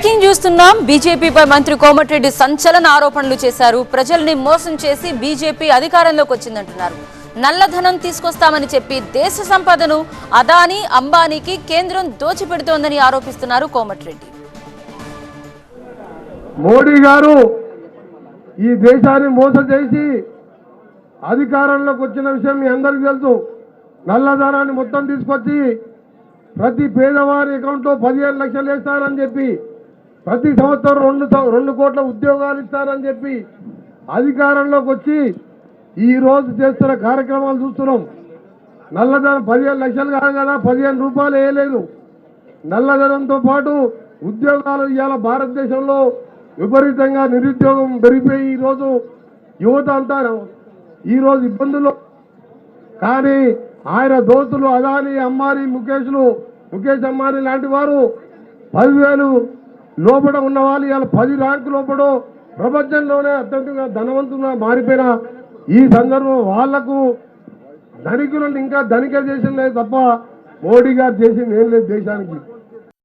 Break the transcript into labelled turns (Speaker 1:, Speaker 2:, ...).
Speaker 1: Breaking చూస్తున్నాం. బీజేపీపై మంత్రి కోమటిరెడ్డి సంచలన ఆరోపణలు చేశారు. ప్రజల్ని మోసం చేసి బీజేపీ అధికారంలోకి వచ్చిందంటున్నారు. నల్లధనం తీసుకొస్తామని చెప్పి దేశ సంపదను అదానీ అంబానీకి కేంద్రం దోచిపెడుతోందని ఆరోపిస్తున్నారు కోమటిరెడ్డి.
Speaker 2: మోడీ గారు ఈ దేశాన్ని మోసం చేసి అధికారంలోకి వచ్చిన విషయం మీ అందరికీ తెలుసు. నల్లధనాన్ని మొత్తం తీసుకొచ్చి ప్రతి పేదవారి అకౌంట్లో 15 లక్షలు వేస్తారని చెప్పి, ప్రతి సంవత్సరం 2 కోట్ల ఉద్యోగాలు ఇస్తారని చెప్పి అధికారంలోకి వచ్చి ఈ రోజు చేస్తున్న కార్యక్రమాలు చూస్తున్నాం. నల్లధనం 15 లక్షలు కాదు కదా, 15 రూపాయలు వేయలేదు. నల్లధనంతో పాటు ఉద్యోగాలు ఇవాళ భారతదేశంలో విపరీతంగా నిరుద్యోగం పెరిగిపోయి ఈరోజు యువత అంతా ఈరోజు ఇబ్బందులు. కానీ ఆయన దోస్తులు అదానీ అంబానీ ముఖేష్ అంబానీ లాంటి వారు 10,000 లోపల ఉన్న వాళ్ళు ఇవాళ 10 ర్యాంకు లోపల ప్రపంచంలోనే అత్యంతంగా ధనవంతులుగా మారిపోయిన ఈ సందర్భం వాళ్లకు ధనికులను ఇంకా ధనిక చేసిందే తప్ప మోడీ గారు చేసింది ఏం లేదు దేశానికి.